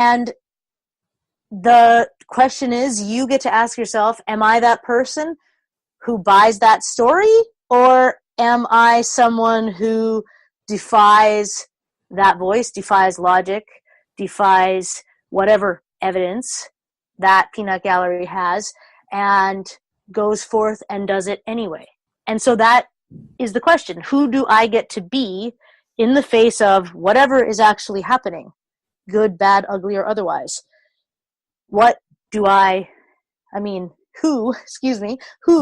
And the question is, you get to ask yourself, am I that person who buys that story, or am I someone who defies that voice, defies logic, defies whatever evidence that peanut gallery has, and goes forth and does it anyway? And so that is the question. Who do I get to be in the face of whatever is actually happening, good, bad, ugly, or otherwise? What do who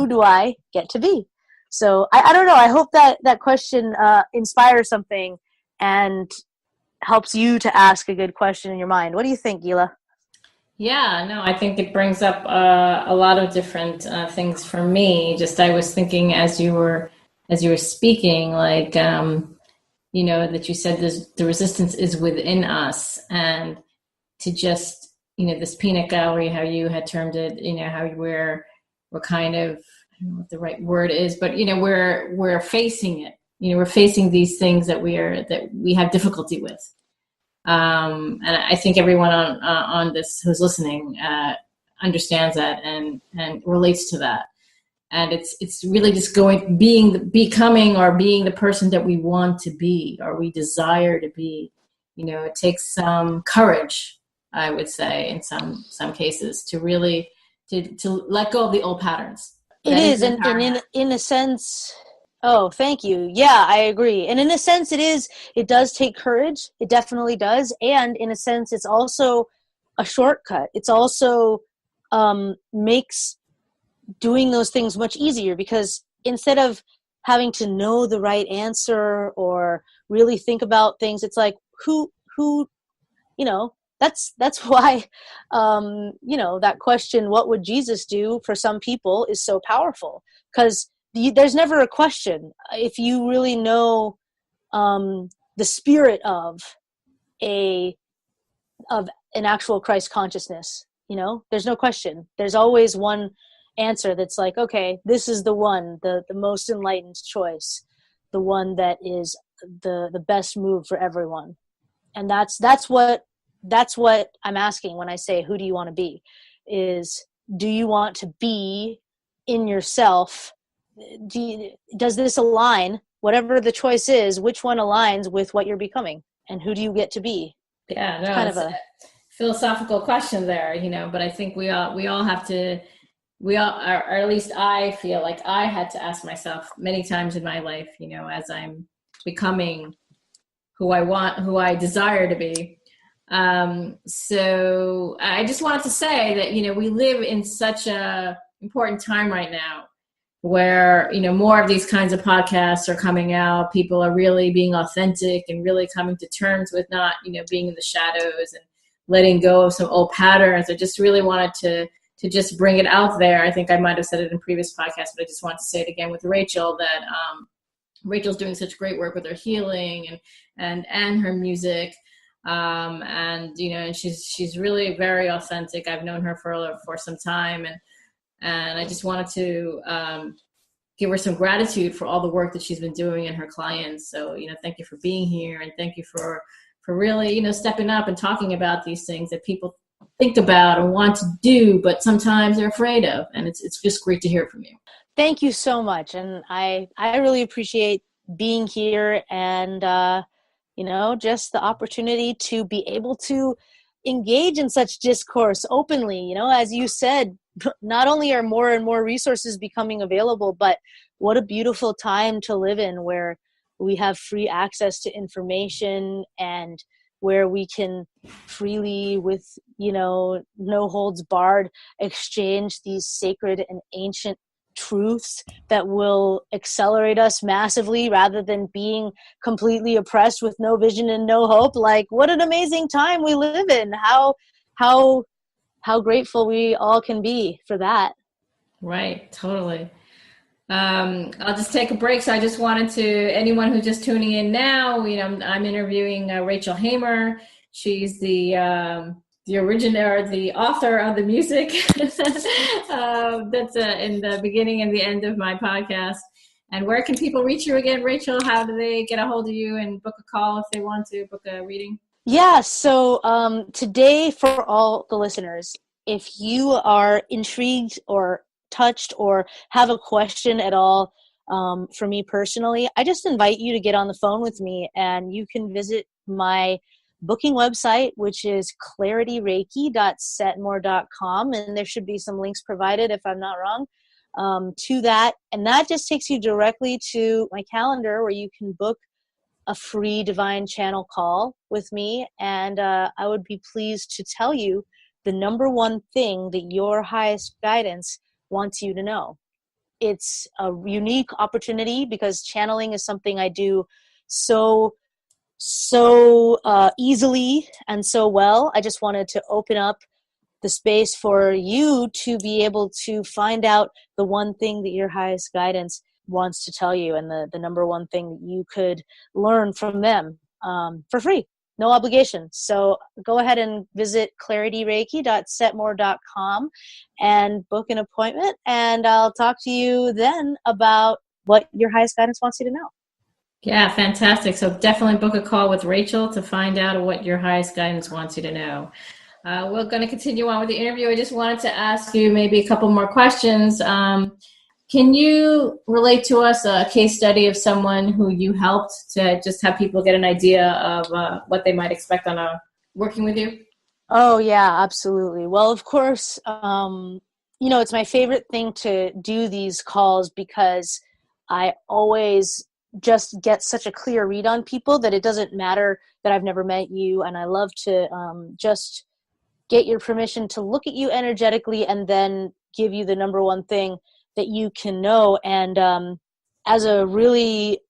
do I get to be? So I don't know. I hope that question inspires something and helps you to ask a good question in your mind. What do you think, Gila? Yeah, no, I think it brings up a lot of different things for me. Just I was thinking as you were speaking, like that you said the resistance is within us, and to just this peanut gallery, how you had termed it, how we're kind of, I don't know what the right word is, but we're facing it. We're facing these things that we have difficulty with. And I think everyone on this who's listening understands that and relates to that. And it's really just becoming or being the person that we want to be or we desire to be. It takes some courage, I would say, in some cases, to really to let go of the old patterns. It is, and in a sense. Oh, thank you. Yeah, I agree. And in a sense, it does take courage. It definitely does. And in a sense, it's also a shortcut. It's also makes doing those things much easier, because instead of having to know the right answer or really think about things, it's like, who, that's why, that question, what would Jesus do, for some people is so powerful, because there's never a question. If you really know the spirit of an actual Christ consciousness, there's no question. There's always one answer that's like, okay, this is the one, the most enlightened choice, the one that is the best move for everyone. And that's what I'm asking when I say, who do you want to be? Is, do you want to be in yourself? Does this align, whatever the choice is, which one aligns with what you're becoming, and who do you get to be? Yeah, no, it's a philosophical question there, but I think we all have to, or at least I feel like I had to ask myself many times in my life, as I'm becoming who I desire to be. So I just wanted to say that, we live in such a important time right now, where more of these kinds of podcasts are coming out. People are really being authentic and really coming to terms with not being in the shadows and letting go of some old patterns. I just really wanted to just bring it out there. I think I might have said it in previous podcasts, but I just wanted to say it again with Rachel, that Rachel's doing such great work with her healing and her music, and she's really very authentic. I've known her for some time, and I just wanted to give her some gratitude for all the work that she's been doing and her clients. So, thank you for being here, and thank you for really, stepping up and talking about these things that people think about and want to do, but sometimes they're afraid of. And it's just great to hear from you. Thank you so much. And I really appreciate being here and, just the opportunity to be able to engage in such discourse openly. As you said, not only are more and more resources becoming available, but what a beautiful time to live in, where we have free access to information and where we can freely, with, no holds barred, exchange these sacred and ancient truths that will accelerate us massively, rather than being completely oppressed with no vision and no hope. Like, what an amazing time we live in. How grateful we all can be for that. Right. Totally. I'll just take a break. So I just wanted to, anyone who's just tuning in now, I'm interviewing Rachel Haymet. She's the originator, the author of the music that's in the beginning and the end of my podcast. And where can people reach you again, Rachel? How do they get a hold of you and book a call if they want to book a reading? Yeah, so today for all the listeners, if you are intrigued or touched or have a question at all for me personally, I just invite you to get on the phone with me and you can visit my booking website, which is clarityreiki.setmore.com, and there should be some links provided if I'm not wrong to that. And that just takes you directly to my calendar where you can book a free divine channel call with me, and I would be pleased to tell you the number one thing that your highest guidance wants you to know. It's a unique opportunity because channeling is something I do so easily and so well. I just wanted to open up the space for you to be able to find out the one thing that your highest guidance wants to tell you, and the number one thing that you could learn from them for free, no obligation. So go ahead and visit clarityreiki.setmore.com and book an appointment, and I'll talk to you then about what your highest guidance wants you to know. Yeah, fantastic. So definitely book a call with Rachel to find out what your highest guidance wants you to know. We're going to continue on with the interview. I just wanted to ask you maybe a couple more questions. Can you relate to us a case study of someone who you helped to just have people get an idea of what they might expect on working with you? Oh, yeah, absolutely. Well, of course, it's my favorite thing to do these calls because I always just get such a clear read on people that it doesn't matter that I've never met you. And I love to just get your permission to look at you energetically and then give you the number one thing that you can know. And as a really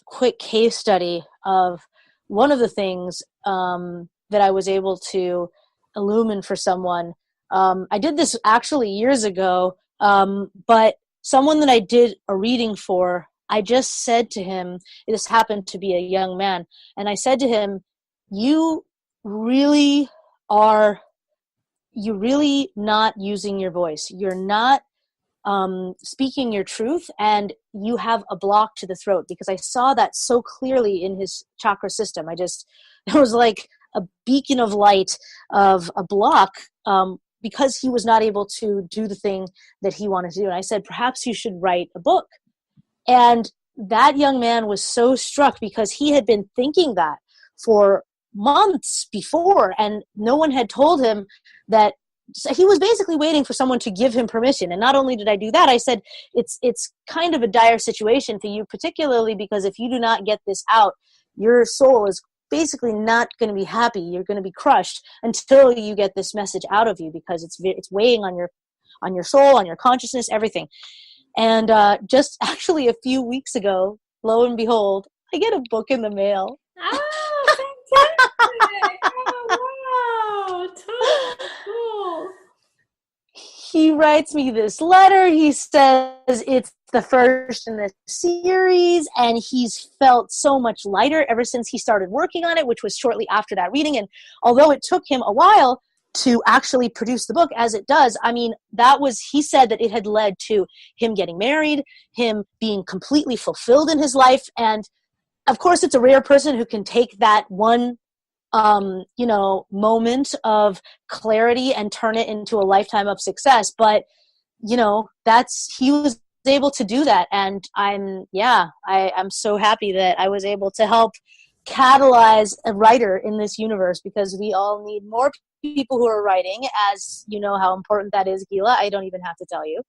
quick case study of one of the things that I was able to illumine for someone, I did this actually years ago, but someone that I did a reading for, I just said to him, this happened to be a young man, and I said to him, you really are, you're really not using your voice. You're not speaking your truth, and you have a block to the throat, because I saw that so clearly in his chakra system. It was like a beacon of light of a block because he was not able to do the thing that he wanted to do. And I said, perhaps you should write a book. And that young man was so struck because he had been thinking that for months before, and no one had told him that. So he was basically waiting for someone to give him permission. And not only did I do that, I said, it's kind of a dire situation for you, particularly because if you do not get this out, your soul is basically not going to be happy. You're going to be crushed until you get this message out of you, because it's weighing on your soul, on your consciousness, everything. And just actually a few weeks ago, lo and behold, I get a book in the mail. Oh, fantastic! Oh, wow, totally cool. He writes me this letter. He says it's the first in this series, and he's felt so much lighter ever since he started working on it, which was shortly after that reading. And although it took him a while to actually produce the book, as it does, I mean, he said that it had led to him getting married, him being completely fulfilled in his life. And of course, it's a rare person who can take that one moment of clarity and turn it into a lifetime of success. But, he was able to do that. And I'm so happy that I was able to help catalyze a writer in this universe, because we all need more people who are writing, as you know how important that is, Gila. I don't even have to tell you.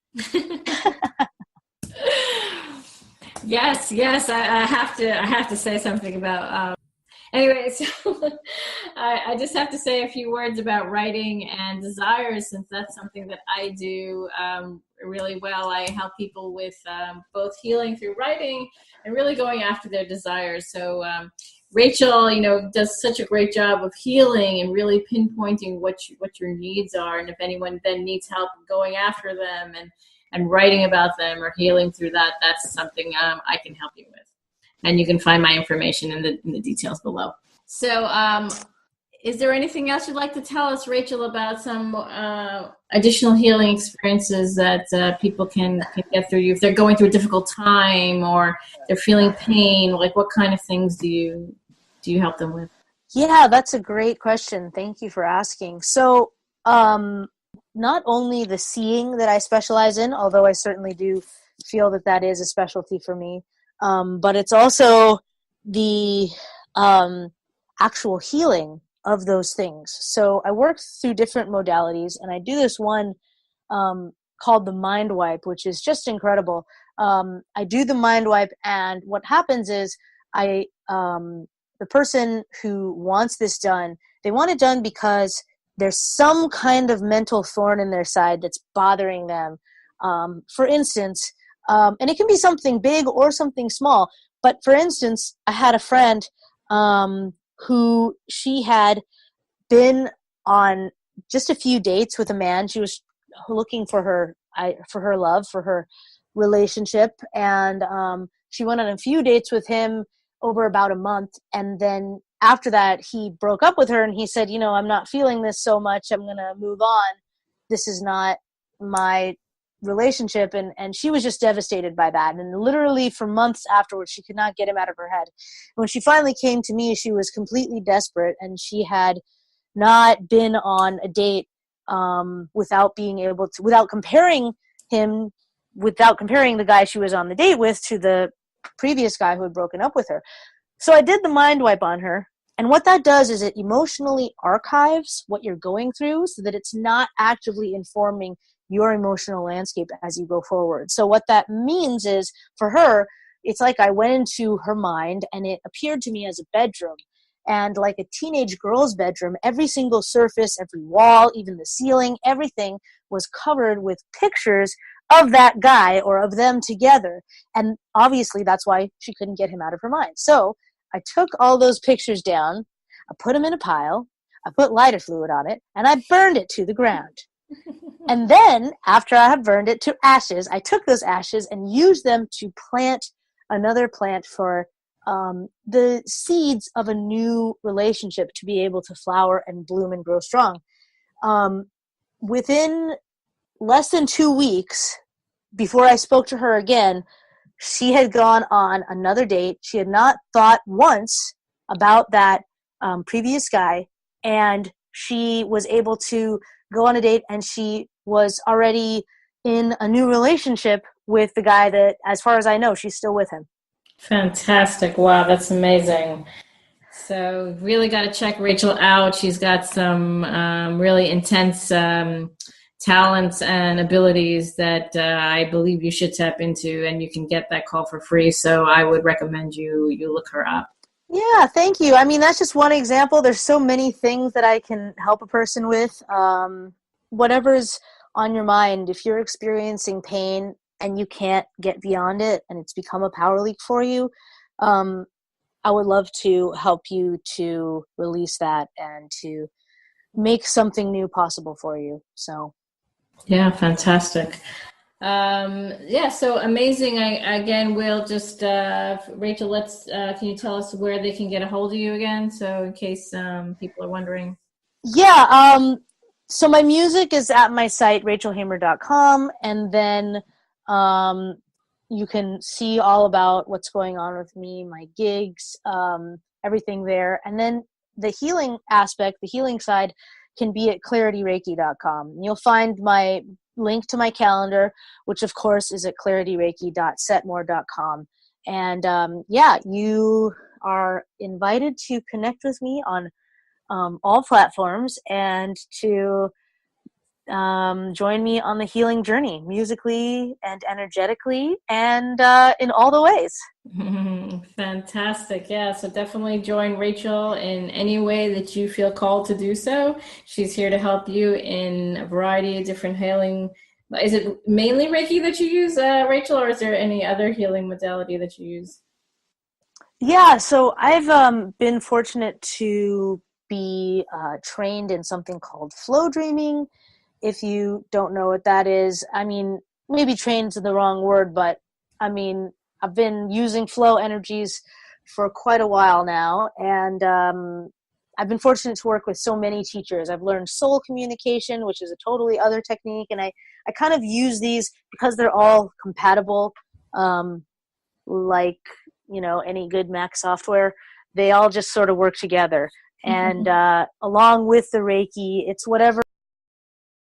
Yes, I have to say something about anyway, so I just have to say a few words about writing and desires, since that's something that I do really well. I help people with both healing through writing and really going after their desires. So Rachel, does such a great job of healing and really pinpointing what your needs are. And if anyone then needs help going after them and writing about them or healing through that, that's something I can help you with. And you can find my information in the details below. So is there anything else you'd like to tell us, Rachel, about some additional healing experiences that people can get through you if they're going through a difficult time or they're feeling pain? Like, what kind of things do you help them with? Yeah, that's a great question. Thank you for asking. So, not only the seeing that I specialize in, although I certainly do feel that that is a specialty for me, but it's also the um, actual healing of those things. So I work through different modalities, and I do this one called the mind wipe, which is just incredible. I do the mind wipe, and what happens is the person who wants this done, they want it done because there's some kind of mental thorn in their side that's bothering them. For instance, and it can be something big or something small. But for instance, I had a friend who she had been on just a few dates with a man. She was looking for her love, for her relationship, and she went on a few dates with him over about a month, and then after that he broke up with her, and he said, I'm not feeling this so much, I'm gonna move on, this is not my relationship. And she was just devastated by that, and literally for months afterwards she could not get him out of her head. When she finally came to me, she was completely desperate, and she had not been on a date without being able to, without comparing the guy she was on the date with to the previous guy who had broken up with her. So I did the mind wipe on her. And what that does is it emotionally archives what you're going through so that it's not actively informing your emotional landscape as you go forward. So what that means is, for her, it's like I went into her mind and it appeared to me as a bedroom. And like a teenage girl's bedroom, every single surface, every wall, even the ceiling, everything was covered with pictures of that guy or of them together. And obviously that's why she couldn't get him out of her mind. So I took all those pictures down, I put them in a pile, I put lighter fluid on it, and I burned it to the ground. And then, after I had burned it to ashes, I took those ashes and used them to plant another plant for the seeds of a new relationship to be able to flower and bloom and grow strong. Within less than 2 weeks, before I spoke to her again, she had gone on another date. She had not thought once about that previous guy, and she was able to go on a date, and she was already in a new relationship with the guy that, as far as I know, she's still with him. Fantastic. Wow, that's amazing. So really got to check Rachel out. She's got some really intense talents and abilities that I believe you should tap into, and you can get that call for free. So I would recommend you look her up. Yeah, thank you. I mean, that's just one example. There's so many things that I can help a person with. Whatever's on your mind, if you're experiencing pain and you can't get beyond it and it's become a power leak for you, I would love to help you to release that and to make something new possible for you. So, yeah, fantastic. Yeah, so amazing. Again, we'll just, Rachel, can you tell us where they can get a hold of you again? So in case people are wondering. yeah, so my music is at my site, rachelhaymet.com, and then you can see all about what's going on with me, my gigs, everything there. And then the healing aspect, the healing side, can be at clarityreiki.com. You'll find my link to my calendar, which of course is at clarityreiki.setmore.com. And you are invited to connect with me on all platforms and to join me on the healing journey, musically and energetically and in all the ways. Fantastic. Yeah, so definitely join Rachel in any way that you feel called to do so. She's here to help you in a variety of different healing. Is it mainly Reiki that you use, Rachel, or is there any other healing modality that you use? Yeah, so I've been fortunate to be trained in something called flow dreaming. If you don't know what that is, I mean, maybe trained's the wrong word, but I mean, I've been using flow energies for quite a while now, and I've been fortunate to work with so many teachers. I've learned soul communication, which is a totally other technique, and I kind of use these because they're all compatible, like, any good Mac software. They all just sort of work together. And along with the Reiki, it's whatever